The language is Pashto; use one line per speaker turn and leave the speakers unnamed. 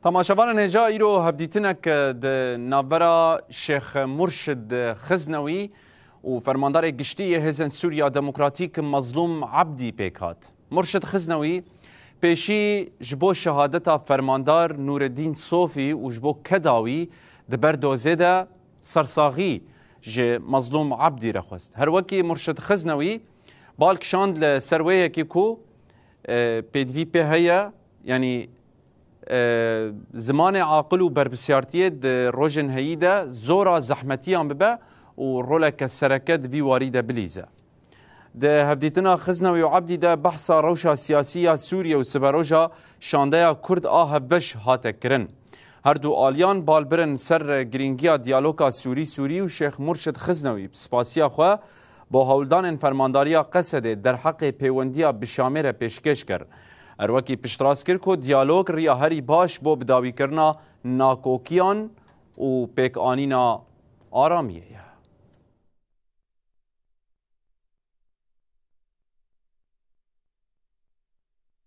تماشاوان نجا ایرو هفدیتنک د نابرا شیخ مرشد خزنوی و فرماندار گشتی حزب سوریا دموکراتیک مظلوم عبدی پیکات. مرشد خزنوی پیشی جبو شهادتا فرماندار نوردین صوفی و جبو کداوی دبر دوزیده سرساغی ج مظلوم عبدی رخوست. هر وکی مرشد خزنوی بالکشاند لسرویه کی کو پیدوی په هيا يعني زمان عاقل و بربسيارتيه د روجن هيدا زورا زحمتيان ببا و رولك السركات في واريده بليزه ده هفديتنا خزنوي وعبدي ده بحثا روشا سياسيه سوريا و سبروجا شاندايا كرد هبش هاتكرن هردو آليان بالبرن سر گرینگیا دیالوگا سوری و شیخ مرشد خزنوی سپاسیا خو با هولدان فرمانداریا قصد در حق پیوندیا بشامر پیشکش کرد. اروکی پشتراس کرد که دیالوگ ریا هری باش بو بداوی کرنا ناکوکیان و پیک آنینا آرامیه.